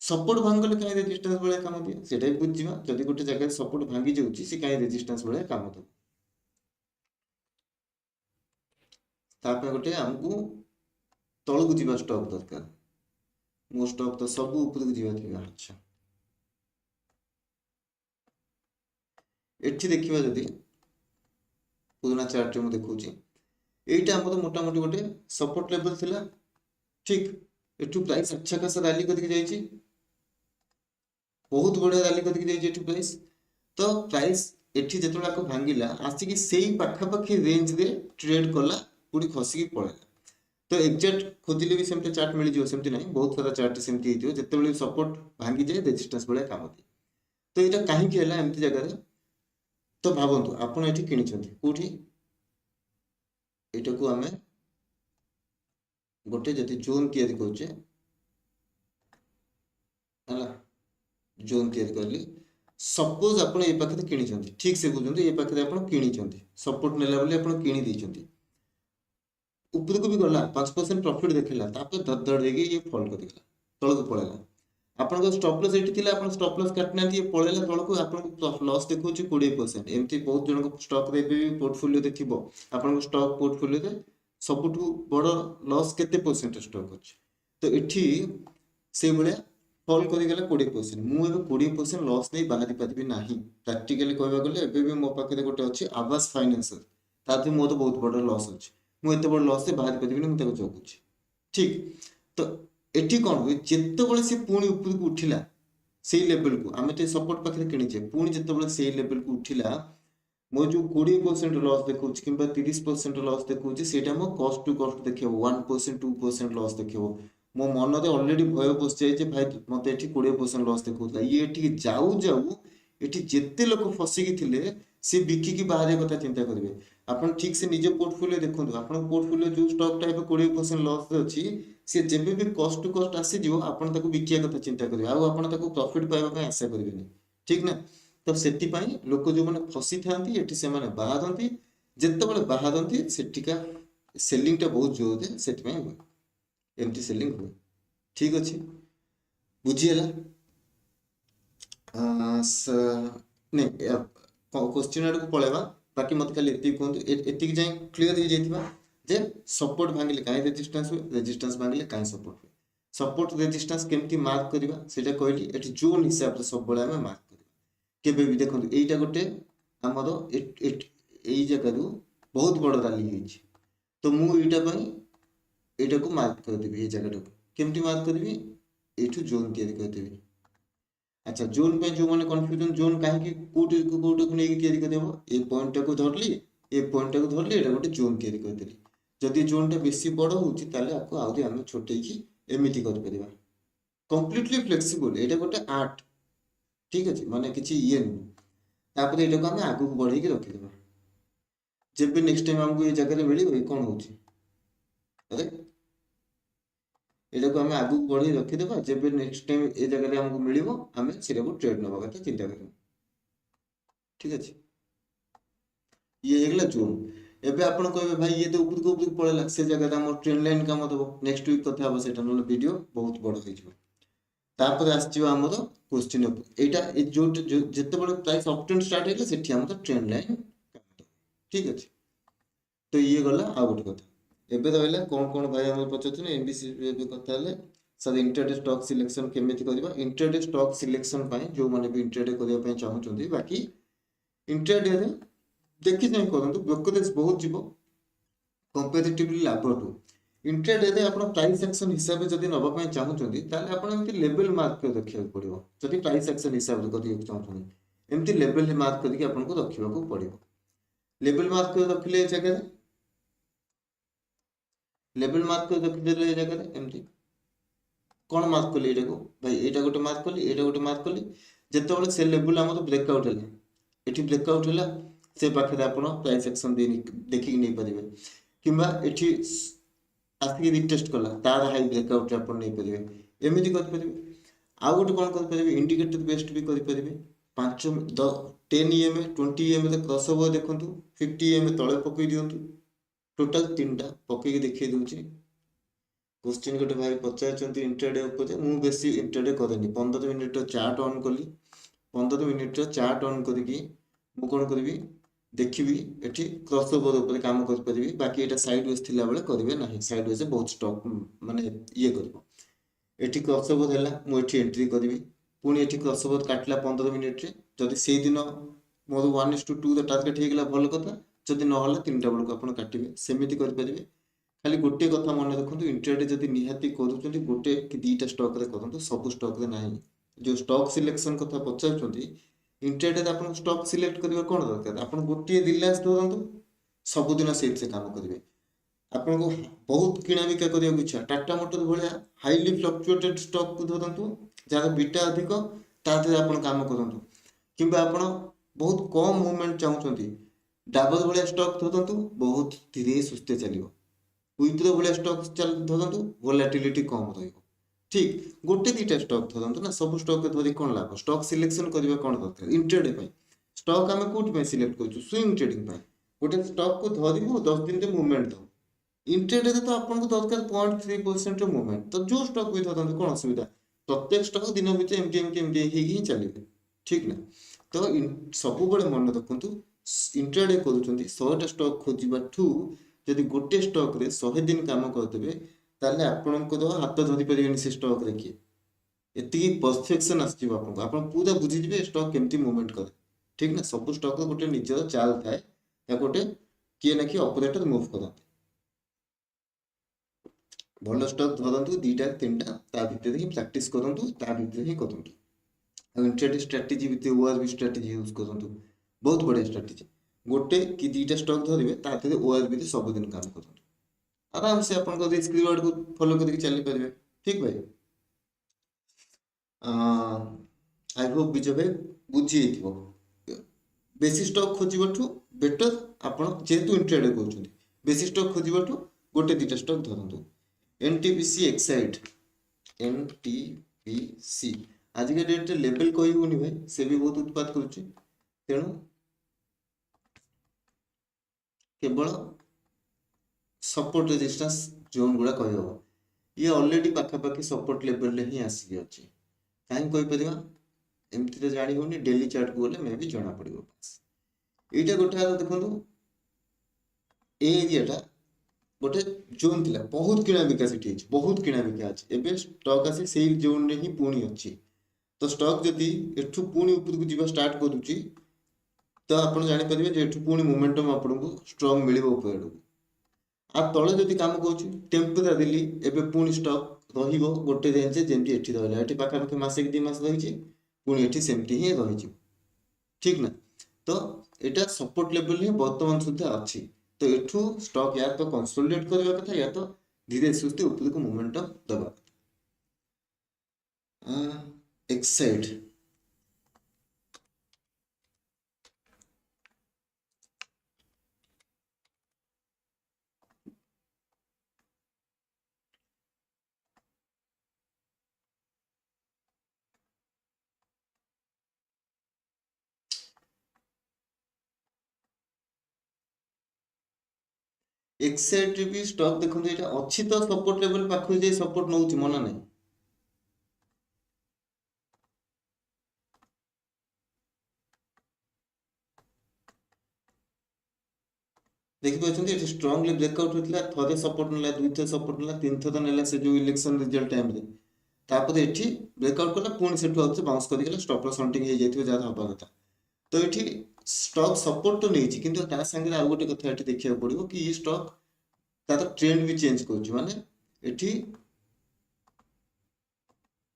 सपोर्ट भांगले काई रेजिस्टेंस भलिया काम दिए सेटा भी बुझिबा जदी गोटे जगह सपोर्ट भांगी जाउची से काई रेजिस्टेंस भलिया काम दो तापर गोटे हमकू तळकू जीवा स्टॉक दरकार मो स्टॉक तो सब ऊपर जीवा थिबा अच्छा एठी देखिबा जदी पुराना चार्ट रे मु देखौची एटा हमर मोटा मोटी गोटे सपोर्ट लेवल थिला ठीक एठू प्राइस अच्छा खासा रैली करके जाईची बहुत बढ़िया रैली करके जाईची एठू प्राइस तो प्राइस एठी जेतोला को भांगिला आसी कि सेही पाखा पाखी रेंज रे ट्रेड कला पुडी खसी की पळेला तो एग्जैक्ट खोजिले भी सेमते चार्ट मिल जिवो सेमते नाही बहुत सारा चार्ट सेमते हिथियो जेते बेले सपोर्ट भांगी जाय रेजिस्टेंस भले काम दिए तो एटा काहे कि हला एमती जगह रे तो भाबंतु आपण एठी किनि छथि कोठी एटा को हमें गोटे जति जोन तैयारी करछे हला जोन तैयारी करली सपोज आपण ए पाखरे किनि छथि ठीक से बुझंतु ए पाखरे आपण किनि छथि सपोर्ट नेला बोली आपण किनि दै छथि ऊपर को भी गला 5% प्रॉफिट देखिला तापर धड़ धड़ देगी ये फॉल कर दिला तळ को पळेला आपण को स्टॉप लॉस एठी थिला आपण स्टॉप लॉस काटना ये पळेला तळ को आपण को लॉस देखौची 20% एमती बहुत जन को स्टॉक रे भी पोर्टफोलियो दे थिबो आपण को स्टॉक पोर्टफोलियो दे सबुठु बड़ लॉस केते परसेंट स्टॉक अछि तो एठी से बळिया फॉल करि गेला 20% मु एबे 20% लॉस नै बाहारी पादिबि नाही प्रैक्टिकली कहबा गले एबे भी मो पाखरे गोटे अछि आवास फाइनेंसर ताते मो तो बहुत बड़ लॉस अछि मु एते बड़ लॉस से बाहारी पादिबि मु ताको जगुछि ठीक तो एठी कोन होय जेते बळे से पुणी ऊपर को उठिला सेही लेवल को आमे ते सपोर्ट पाखरे किनिचे पुणी जेते बळे सेही लेवल को उठिला मो जो 20% लॉस देखौछि किबा 30% लॉस देखौछि सेटा मो कॉस्ट टू कॉस्ट देखियो 1% 2% लॉस देखियो मो मन रे ऑलरेडी भय बस जाय जे भाई मते एठी 20% लॉस देखौतला ये एठी जाऊ जाऊ एठी जेते लोक फसी कि थिले से बिकी की बाहर कथा चिंता करिवे आपण ठीक से निजे पोर्टफोलियो देखंतु आपण पोर्टफोलियो जो स्टॉक टाइप 20% लॉस रे अछि से जेबे भी कॉस्ट टू कॉस्ट आसी जिवो आपण ताको बिकिया कथा चिंता करिवे आ आपण ताको प्रॉफिट पाइबा पय आशा करिवेनी ठीक ना तो सेति पई लोक जो माने फसी थांती एठी से माने बाहारंती जेते बळे बाहारंती सेटिका सेलिंग टा बहुत जोर दे सेति पय होय एमटी सेलिंग होय ठीक अछि बुझियला ने क्वेश्चन आड़ को पळेबा बाकी मत खाली एति कोंतु एति जाय क्लियर हो जायतिबा जे सपोर्ट भांगिले काई रेजिस्टेंस हो रेजिस्टेंस भांगिले काई सपोर्ट हो सपोर्ट रेजिस्टेंस केमती मार्क करबा सेटा कहली एठी जोन हिसाब से सब बळे हम मार्क करबा केबे भी देखंतु एटा गोटे हमरो एई जगह रु बहुत बड़ रैली होईची तो मु एटा पई एटा को मार्क कर देबी ए जगह को केमती मार्क करबी एठु जोन तैयारी कर देबी अच्छा जोन पे जो माने कंफ्यूजन जोन काहे कि कोट को नै तैयारी कर देबो ए पॉइंट को धरली ए पॉइंट को धरली एटा गोटे जोन तैयारी कर देली जदि जोन टा बेसी बड़ होउची ताले आपको आउरी हम छोटे की एमिति कर परिबा कंप्लीटली फ्लेक्सिबल एटा गोटे आर्ट ठीक अछि माने किछि ये न तापर एटा को हम आगु बढ़े के रखि देबा जेबे नेक्स्ट टाइम हमको ये जगह रे मिली कोन होउची अरे एटा को हम आगु बढ़े रखि देबा जेबे नेक्स्ट टाइम ए जगह रे हमको मिलिबो हम सेटा को ट्रेड नबा कथा चिंता करियो ठीक अछि ये हेगला जोन एबे आपण कहबे भाई ये तो ऊपर को पळेला से जगह रे हमर ट्रेंड लाइन काम दबो नेक्स्ट वीक कथा हबो सेटा नले वीडियो बहुत बड़ होई जिवो तापर आछियो हमर क्वेश्चन एटा ए जो जते बड़ प्राइस अप ट्रेंड स्टार्ट हेला सेठी हमर ट्रेंड लाइन काम दबो ठीक अछि तो ये गला आ गोटे कथा एबे रहला कोन कोन भाई हमर पचछन एमबीसी एबे कथा ले सर इंट्राडे स्टॉक सिलेक्शन केमिति करबा इंट्राडे स्टॉक सिलेक्शन पय जो माने भी इंट्राडे करिया पय चाहू चंदी बाकी इंट्राडे रे देखि जाय करंतु ब्रोकरेज बहुत जीवो कंपैरेटिवली लाभटू इंट्राडे रे आपण प्राइस एक्शन हिसाब से जदी नबा पय चाहू चंदी ताले आपण एमति लेवल मार्क कर रखिया पड़िबो जदी प्राइस एक्शन हिसाब से करि चाहू चंदी एमति लेवल मार्क करके आपण को रखिबा को पड़िबो ଲେବଲ ମାର୍କ କରି ରଖିଲେ ଏ ଜାଗାରେ, ଲେବଲ ମାର୍କ କରି ରଖିଦେଲେ ଏ ଜାଗାରେ ଏମିତି କ'ଣ ମାର୍କ କଲି ଏଇଟାକୁ, ଭାଇ ଏଇଟା ଗୋଟେ ମାର୍କ କଲି, ଏଇଟା ଗୋଟେ ମାର୍କ କଲି। ଯେତେବେଳେ ସେ ଲେବୁଲ ଆମର ବ୍ରେକଆଉଟ୍ ହେଲା, ଏଠି ବ୍ରେକଆଉଟ୍ ହେଲା, ସେ ପାଖରେ ଆପଣ ପ୍ରାଇସ୍ ଆକ୍ସନ୍ ଦେଇ ଦେଖିକି ନେଇପାରିବେ। କିମ୍ବା ଏଠି ଆସିକି ରିଟେଷ୍ଟ କଲା, ତାର ହାଇ ବ୍ରେକଆଉଟ୍ରେ ଆପଣ ନେଇପାରିବେ, ଏମିତି କରିପାରିବେ। ଆଉ ଗୋଟେ କ'ଣ କରିପାରିବେ, ଇଣ୍ଡିକେଟର ବେସ୍ଡ ବି କରିପାରିବେ। 10 EMA 20 EMରେ କ୍ରସ୍ ଓଭର ଦେଖନ୍ତୁ, 50 EMA ତଳେ ପକେଇ ଦିଅନ୍ତୁ। ଟୋଟାଲ 3ଟା ପକେଇକି ଦେଖେଇ ଦେଉଛି। क्वेश्चन गोटे भाई पचार इंट्राडे उपरे, मु बेसी इंट्राडे करेनि। 15 मिनिट चार्ट ऑन कली, 15 मिनिट चार्ट ऑन करके मु कौन करी देखी एटी क्रॉस ओवर उपर काम कर परिबी। बाकी एटा साइड वेज थिला बेले करिवे नाही, साइड वेज बहुत स्टॉक माने ये करबो। एटी क्रॉस ओवर हैला, मु एटी एंट्री करबी, पुनी एटी क्रॉस ओवर काटला 15 मिनिट रे। जदि सेही दिन मोर 1:2 द टारगेट हे गेला भल कथा, जदि न होला 3टा बेल को आपण काटिबे, सेमिति कर परिबे। खाली गोटे कथा मन रखु, इंट्राडे जदि निहाती करूँ गोटे कि 2टा स्टॉक रे करूँ, सब स्टॉक रे नहीं। जो स्टॉक सिलेक्शन कथा पचार, इंट्राडे आप स्टॉक सिलेक्ट करबा कौन दरकार, आप गोटे रिलायंस धरतु, सबुदिन से काम करेंगे। आपन को बहुत किଣା बिका करने इच्छा, टाटा मोटर भाया हाईली फ्लक्चुएटेड स्टॉक को धरतु, जार बीटा अधिक, तादे आप काम करूँ। किंबा आपण बहुत कम मूवमेंट चाहते, डाबर भाया स्टॉक धरतु, बहुत धीरे सुस्थे चलो। विप्रो भाया स्टॉक धरतु, वोलाटिलिटी कम रहिबो। ठीक गोटे 2टा स्टॉक धरतु ना, सब स्टॉक धरी कौन लाभ, स्टॉक सिलेक्शन करबा कौन दरकार। इंट्राडे पे स्टॉक आम कोठी सिलेक्ट करूँ, स्विंग ट्रेडिंग पे। गोटे स्टॉक को धरबू 10 दिन रे मूवमेंट दो, इंट्राडे तो आपको दरकार 0.3% मूवमेंट, तो जो स्टॉक भी धरतु कौन असुविधा, प्रत्येक स्टॉक दिन भितर एमटी ही चलिए, ठीक ना। तो सब मन रखु, इंट्राडे करूँ 100टा स्टॉक खोजाठू जदि गोटे स्टॉक रे 100 दिन काम करदेवे, ताले आपणकर हाथ धरी पारे से स्टॉक रे किए, एति परफेक्शन आसो आपको, आप पूरा बुझीजे स्टॉक केमती मूवमेंट करे, ठीक ना। सब स्टॉक गोटे निजर चाल थाए, गोटे किए ना किए ऑपरेटर मूव करते। भल स्टॉक धरतु 2टा 3टा, ता भितर ही प्रैक्टिस करंतु, ता भितर ही करंतु। आ इंट्राडे स्ट्रेटजी भितर ओआरबी स्ट्रेटजी यूज करंतु, बहुत बढ़िया स्ट्रेटजी। गोटे कि 2टा स्टॉक धरिवे, ता भितर ओआरबी रे सब दिन काम करंतु, आराम से अपन रिस्क रिवार्ड को फॉलो करके चली पारे। ठीक भाई, आई होप विजय भाई बुझी थो। बेसी स्टॉक खोजू बेटर आपण जेहेतु इंट्राडे कर, बेसी स्टॉक खोजू गोटे 2टा स्टॉक धरतु। एनटीपीसी एक्साइड, एनटीपीसी आजिका डेट रे लेवल कहूनी भाई, से भी बहुत उत्पाद करुच्चे, तेणु केवल सपोर्ट रेजिस्टेंस जोन गुड़ा कह हम, ये ऑलरेडी पाखापाखि सपोर्ट लेवल ही आसिक अच्छे। कहीं कहीपर एमती तो जानी होनी, डेली चार्ट को गले मे भी जना पड़ो। यहाँ गोटे हाथ देखो, एरियाटा गोटे जोन थिला, बहुत किଣା बिका से बहुत किଣା बिका अच्छे, एवं स्टॉक आसी से जोन रे ही पुणी अच्छी। तो स्टॉक जदि एठू पुणी ऊपर को जीवा स्टार्ट करूची, तो आप जानीपारे जे एठू पुणी मोमेंटम आपको स्ट्रॉन्ग मिले ऊपर आड़। आ तले जदि काम करूँ टेम्पोरारीली, एवं पुणी स्टॉक रहिबो गोटे रेंज जेमती एठी रहला, एठी पाखापाखि मासे कि 2 मास रही, पुणी एठी सेमती ही रही, ठीक ना। तो एटा सपोर्ट लेवल ही वर्तमान सुधा अच्छी। तो एठू स्टॉक या तो कंसोलिडेट करबा कथा, या तो धीरे सुस्थे ऊपर को मोमेंटम दबा कथा। एक्साइड एक्साइड भी स्टॉक देखो, ये अच्छी तो सपोर्ट लेवल पाखु जे सपोर्ट नौ मना नहीं। देखिए स्ट्रांगली ब्रेकआउट होता, थे सपोर्ट ना, 2 थर सपोर्ट ना, 3 थर ना, से जो इलेक्शन रिजल्ट टाइम रे तापर एठी ब्रेकआउट कला, पुणी सेठू आउट बाउंस करिगला, स्टॉप लॉस हंटिंग हे जाइथिबो जार हबा कथा। तो एठी स्टॉक सपोर्ट तो नहीं, किंतु ता संगे आ गोटे कथा एठी देखिया पड़िबो कि ये स्टॉक तार ट्रेंड भी चेंज करूची, माने एठी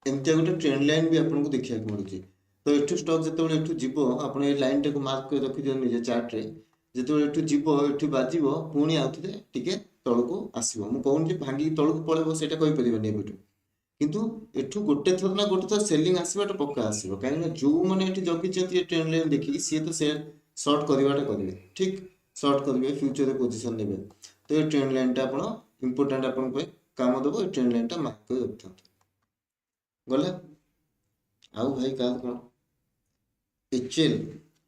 एमती गोटे ट्रेंड लाइन भी आपको देखा मिलूँ। तो एठू स्टॉक जिते एठू जीव, आप लाइन टाक मार्क कर रखी दिखाते निजे चार्ट रे, ଯେତେବେଳେ ଏଠୁ ଯିବ ଏଠୁ ବାଜିବ ପୁଣି ଆଉଥରେ ଟିକେ ତଳକୁ ଆସିବ। ମୁଁ କହୁନି ଯେ ଭାଙ୍ଗିକି ତଳକୁ ପଳେଇବ, ସେଇଟା କହିପାରିବନି ଏବେଠୁ, କିନ୍ତୁ ଏଠୁ ଗୋଟେ ଥର ନା ଗୋଟେ ଥର ସେଲିଂ ଆସିବାଟା ପକ୍କା ଆସିବ। କାହିଁକିନା ଯୋଉମାନେ ଏଠି ଜଗିଛନ୍ତି ଏ ଟ୍ରେଣ୍ଡ ଲାଇନ୍ ଦେଖିକି ସିଏ ତ ସେ ସର୍ଟ କରିବାଟା କରିବେ, ଠିକ ସର୍ଟ କରିବେ, ଫ୍ୟୁଚରରେ ପୋଜିସନ ନେବେ। ତ ଏ ଟ୍ରେଣ୍ଡ ଲାଇନଟା ଆପଣ ଇମ୍ପୋର୍ଟାଣ୍ଟ ଆପଣଙ୍କ ପାଇଁ କାମ ଦେବ। ଏ ଟ୍ରେଣ୍ଡ ଲାଇନଟା ମାର୍କ କରି ରଖିଥାନ୍ତୁ। ଗଲା। ଆଉ ଭାଇ କାହାର କଣ? HL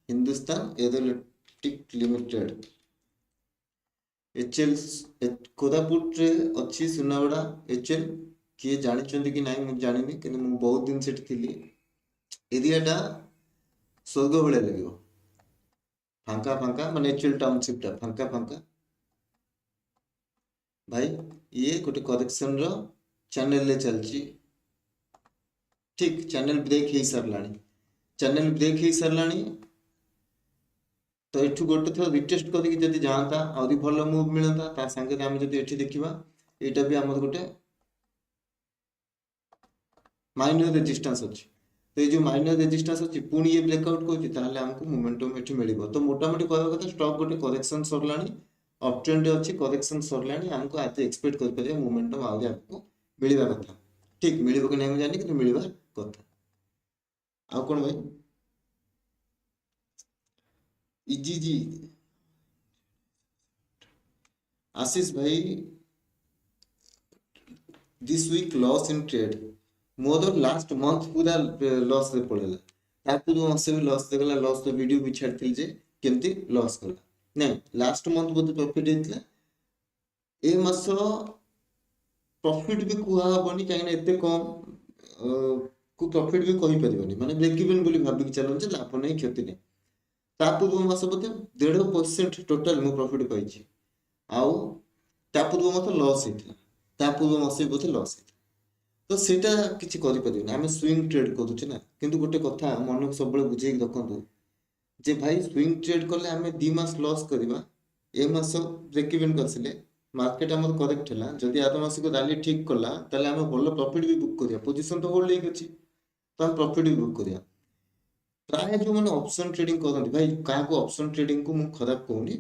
Hindustan aeronautic limited. HL କୋରାପୁଟରେ ଅଛି ସୁନାବେଡା। HL କିଏ ଜାଣିଛନ୍ତି କି ନାହିଁ ମୁଁ ଜାଣିନି, କିନ୍ତୁ ମୁଁ ବହୁତ ଦିନ ସେଠି ଥିଲି। ଏରିଆଟା ସ୍ୱର୍ଗ ଭଳିଆ ଲାଗିବ, ଫାଙ୍କା ଫାଙ୍କା, ମାନେ HL ଟାଉନସିପଟା ଫାଙ୍କା ଫାଙ୍କା। ଭାଇ ଇଏ ଗୋଟେ କରେକ୍ସନର ଚ୍ୟାନେଲରେ ଚାଲିଛି, ଠିକ ଚ୍ୟାନେଲ ବ୍ରେକ୍ ହେଇସାରିଲାଣି, ଚ୍ୟାନେଲ ବ୍ରେକ୍ ହେଇସାରିଲାଣି। ତ ଏଠୁ ଗୋଟେ ଥର ରିଟେଷ୍ଟ କରିକି ଯଦି ଯାଆନ୍ତା ଆହୁରି ଭଲ ମୁଭ୍ ମିଳନ୍ତା। ତା ସାଙ୍ଗରେ ଆମେ ଯଦି ଏଠି ଦେଖିବା, ଏଇଟା ବି ଆମର ଗୋଟେ ମାଇନର ରେଜିଷ୍ଟାନ୍ସ ଅଛି। ତ ଏଇ ଯୋଉ ମାଇନର ରେଜିଷ୍ଟାନ୍ସ ଅଛି, ପୁଣି ଇଏ ବ୍ରେକଆଉଟ୍ କରୁଛି, ତାହେଲେ ଆମକୁ ମୋମେଣ୍ଟମ ଏଠି ମିଳିବ। ତ ମୋଟାମୋଟି କହିବା କଥା ଷ୍ଟକ୍ ଗୋଟେ କରେକ୍ସନ ସରିଲାଣି, ଅପ୍ ଟ୍ରେଣ୍ଡରେ ଅଛି, କରେକ୍ସନ ସରିଲାଣି। ଆମକୁ ଆଜି ଏକ୍ସପେକ୍ଟ କରିପାରିବା ମୋମେଣ୍ଟମ ଆହୁରି ଆମକୁ ମିଳିବା କଥା। ଠିକ ମିଳିବ କି ନାହିଁ ମୁଁ ଜାଣିନି, କିନ୍ତୁ ମିଳିବା କଥା। ଆଉ କଣ ଭାଇ? ଇଜିଜି आशीष भाई this week loss in trade. मोर लास्ट मंथ पूरा लॉस रे पड़ेला, ता पूर्व मासे भी लॉस देगला। लॉस तो वीडियो भी छाड़थिल जे केमती लॉस कला। नहीं लास्ट मंथ बोध प्रॉफिट हेतला, ए मास प्रॉफिट भी कुहा हबनी, काहे ना एते कम को प्रॉफिट भी कहि परिबनी, माने ब्रेक इवन बोली भाबी कि चलन जे लाभ नहीं क्षति नहीं। ता पूर्व मास बोध 1.5% टोटल मु प्रॉफिट पाइछि। आउ ता पूर्व मास लॉस हेतला, ता पूर्व मास बोध लॉस हेतला। तो सेटा किछि करि परिबनी, आमे स्विंग ट्रेड करूचे ना। किंतु गोटे कथा मन को सब बुझे रखु जे भाई स्विंग ट्रेड कले आमे 2 मास लॉस करबा, ए मास ब्रेक इवन करसिले मार्केट हमर करेक्ट हला, जदि आर मास को रैली ठीक कला ताले आमे भलो प्रॉफिट भी बुक करिया। पोजीशन तो होल्ड हेक अछि, तो हम प्रॉफिट भी बुक करिया। प्राय जो मैंने ऑप्शन ट्रेडिंग करते भाई, क्या ऑप्शन ट्रेडिंग को मुझे खराब कहूनी,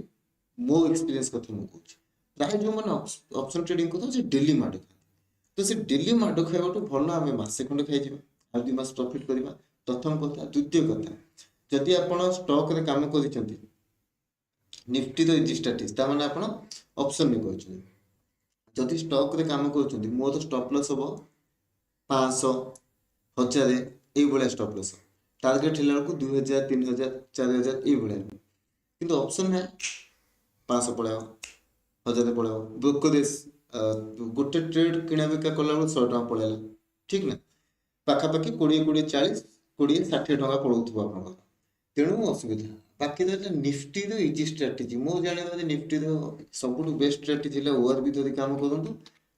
मो एक्सपीरियंस कथा मुझे कहूँ। प्राय जो मैंने ऑप्शन ट्रेडिंग करते डेली माड़ खाते, तो से डेली माड़ खाइबाटू भल आम मसे खंडे खाई आ 2 मास प्रॉफिट करवा। प्रथम कथा। द्वितीय कथा, जदि आप स्टॉक रे काम कर निफ्टी रजिस्ट्राटिस ताने आप ऑप्शन में कर, जदि स्टॉक रे काम कर मोर स्टॉप लॉस हम 500 1000 ये स्टॉप लॉस, टारगेट हिला बेलू 2000 3000 4000 ये किंतु ऑप्शन है 500 पड़ेगा 1000 पड़ेगा। ब्रोकरेज गोटे ट्रेड किଣା बिका कला 100 टका पड़ेगा, ठीक ना। पाखापाखि 20 20 40 20 60 टका पड़ोथबो आपन, तेणु असुविधा। बाकी तो निफ्टी रो इजी स्ट्रेटजी मो जाने निफ्टी रो सबुठु बेस्ट स्ट्रेटजी है ओआरबी धरी काम करंतु,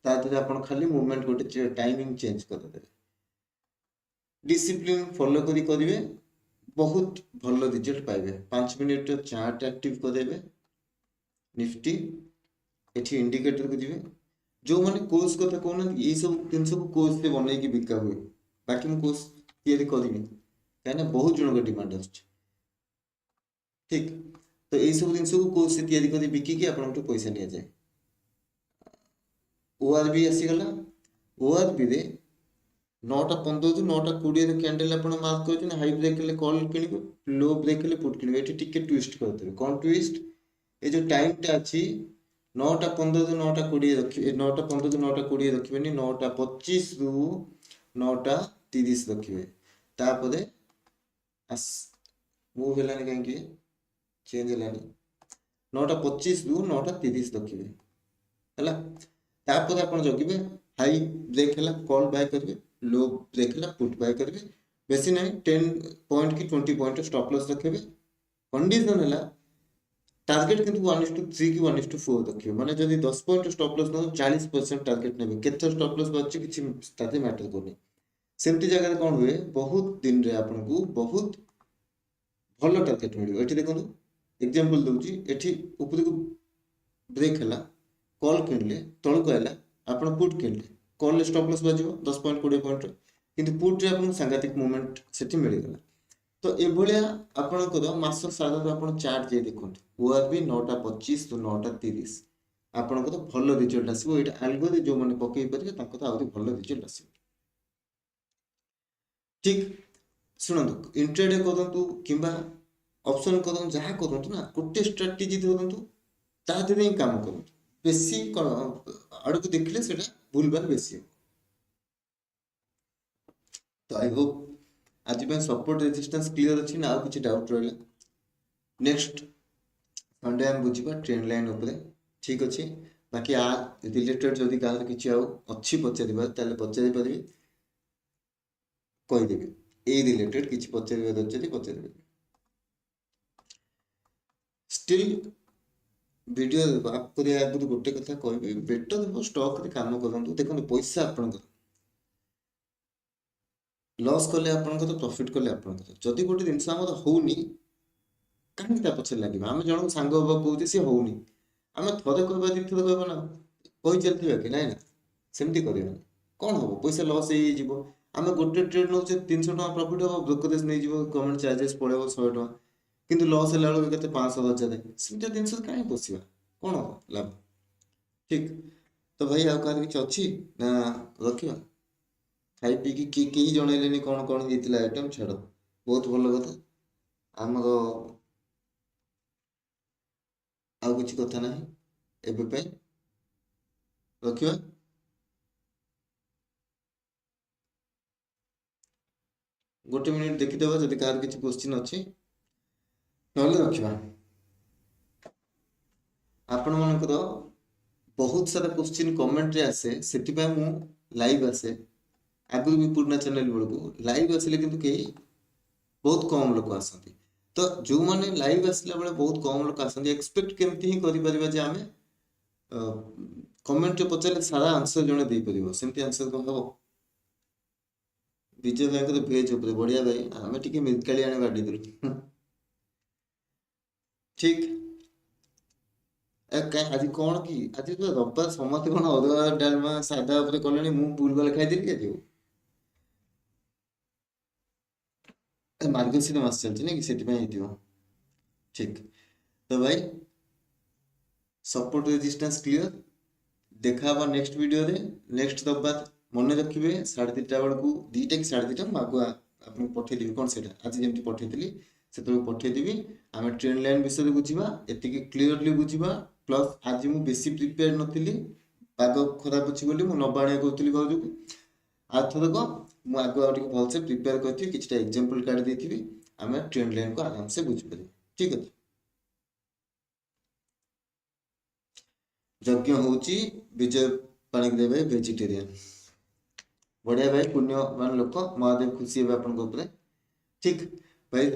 ता देहरे आपन खाली मूवमेंट गोटे टाइमिंग चेंज कर देबे, डिसिप्लिन फॉलो करिवे, बहुत भल रिजल्ट पाइबे। 5 मिनिट चार्ट एक्टिव करेबे निफ्टी, एठी इंडिकेटर को दिबे। जो माने कोर्स कथा कहना ये सब जिन सब कोर्स से बनै की बिका हुए, बाकी मु कोर्स तैयारी करिवि काहे बहुत जन का डिमांड आछे, ठीक। तो ये सब जिन सब कोर्स से तैयारी करी बिकी कि आपन पैसा लिया जाए। ओआरबी आसी गला, ओआरबी रे 9टा 15 ରୁ 9ଟା 20 कैंडल आप मार्क कर, हाई ब्रेक हेले कॉल किनिबे, लो ब्रेक हेले पुट किनिबे। एठी टिके ट्विस्ट करदेबे। कौन ट्विस्ट? ये जो टाइम टा अछि 9टा 15 ରୁ 9ଟା 20 रखिबे, 9टा 15 ରୁ 9ଟା 20 रखिबेनी, 9टा 25 ରୁ 9ଟା 30 रखिबे। तापरे आस मूव हेलानी काहे चेंज हेलानी, 9टा 25 ରୁ 9ଟା 30 रखिबे हला। तापर आपण जगिबे हाई ब्रेक हेला कॉल बाय करिवे, लो ब्रेक हेला पुट बाय करिवे। बेसी नहीं 10 पॉइंट की 20 पॉइंट स्टॉप लॉस रखिबे। कंडीशन हेला टारगेट किंतु 1:3 की 1:4 रखिबे, माने जदि 10 पॉइंट स्टॉप लॉस न 40% टारगेट नेबे। केते स्टॉप लॉस बाची किछि ताते मैटर कोनी। सेमती जगह कोन हुए, बहुत दिन रे आपन को बहुत भलो टारगेट मिलियो। एठी देखंतु एग्जांपल दउची, एठी ऊपर को ब्रेक हेला कॉल किनले तळको आइला, आपण पुट किनले, कॉल ले स्टॉप लॉस बाजिबो 10 पॉइंट 20 पॉइंट, किंतु पुट रे आपण सांगातिक मूवमेंट सेठी मिल गला। तो एभलिया आपणकर मास सारा आप चार्ट जाई देखते ओआरबी 9:25 तो 9:30 आपणकर भल रिजल्ट आसो ये आलगोरे जो मैंने पकई पारे आहरी भल रिजल्ट आस ठीक शुणु इंट्राडे करूँ कि ऑप्शन करूँ जहाँ करूँ ना गोटे स्ट्राटेजी धरतु ता देहरे ही काम करूँ बेसी आड़ को देखले से भूल भाल बेसी तो आई होप आज सपोर्ट रेजिस्टेंस क्लियर अच्छी ना किसी डाउट रहा नेक्स्ट संडे आम बुझा ट्रेंड लाइन उपरे ठीक अच्छे बाकी आ रिलेटेड जदि कहार किसी अच्छी पचार पचारि पारि कहीदेवी ए रिलेटेड किसी पचार अच्छे पचार स्टिल वीडियो आगुरी गोटे कथा कह बेटर स्टॉक रे काम करूँ देखो पैसा आप लॉस कले आप प्रॉफिट कले आप जदि गोटे जिनस होनी कहीं पछे लगे आम जन सांग हाँ कहे सी होनी आम थे कह दी थर कह ना कही चलती कि ना सेमती करना कौन हम पैसा लॉस हो आम गोटे ट्रेड नौ 300 टका प्रॉफिट हम ब्रोकरेज नहीं गवर्नमेंट चार्जेस पड़े 100 टका किंतु लॉस है के 500,000 सेमती जिन कहीं पोषा कौन हम लाभ ठीक तो भाई आउ कह कि अच्छी ना रखा खाई पी कि जनइले कौन कौन होता आइटम छाड़ बहुत भल कथा आमर आउ किसी कथा ना एवं रखा गोटे मिनिट देखीदे जब कह किसी क्वेश्चन अच्छी ना रखा आपण मनकर बहुत सारा क्वेश्चन कमेंट रे आसे से मु लाइव आसे आगुरी भी पुराना चैनल बेलू लाइव आसिले किंतु कई बहुत कम लोग आसती तो जो मैंने लाइव आसला बेले बहुत कम लोग आसती एक्सपेक्ट केमती ही करें आम कमेंट पचारे सारा आंसर जड़े दे पार सेमती आंसर कौन हम विजय भाई भेज उपर बढ़िया भाई आम टे मिरकाली आने बाड़ी देलु ठीक आज कौन कि आज रविवार समस्त कौन अरुआ डालमा सादा उपर कले मुझे भूल भाल खाईदेली आज मार्गशीर मास चलती ना कि ठीक तो भाई सपोर्ट रेजिस्टेंस क्लियर देखा नेक्स्ट वीडियो रे नेक्स्ट रविवार मन रखिए 3:30 बेलू 2टा कि 2:30 मुझे आगुआ आपको पठेदेवी कौन से आज जमी पठेदी से पठेदेवी आम ट्रेंड लाइन विषय बुझा एति क्लीयरली बुझा प्लस आज मुझे बेसी प्रिपेयर नी पाग खराब अच्छी बोली मुझे नबाणिया करूँ घर को आरथरक मुझे आगे भलसे प्रिपेयर करी कि एग्जांपल कार्ड देती आम ट्रेंड लाइन को आराम से बुझीपर ठीक अच्छे यज्ञ हूँ विजय पाणिग्राही भाई वेजिटेरियन बढ़िया भाई पुण्यवान लोक महादेव खुशी हे आप ठीक भाई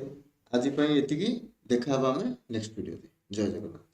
आज ये देखा आम नेक्स्ट वीडियो जय जगन्नाथ।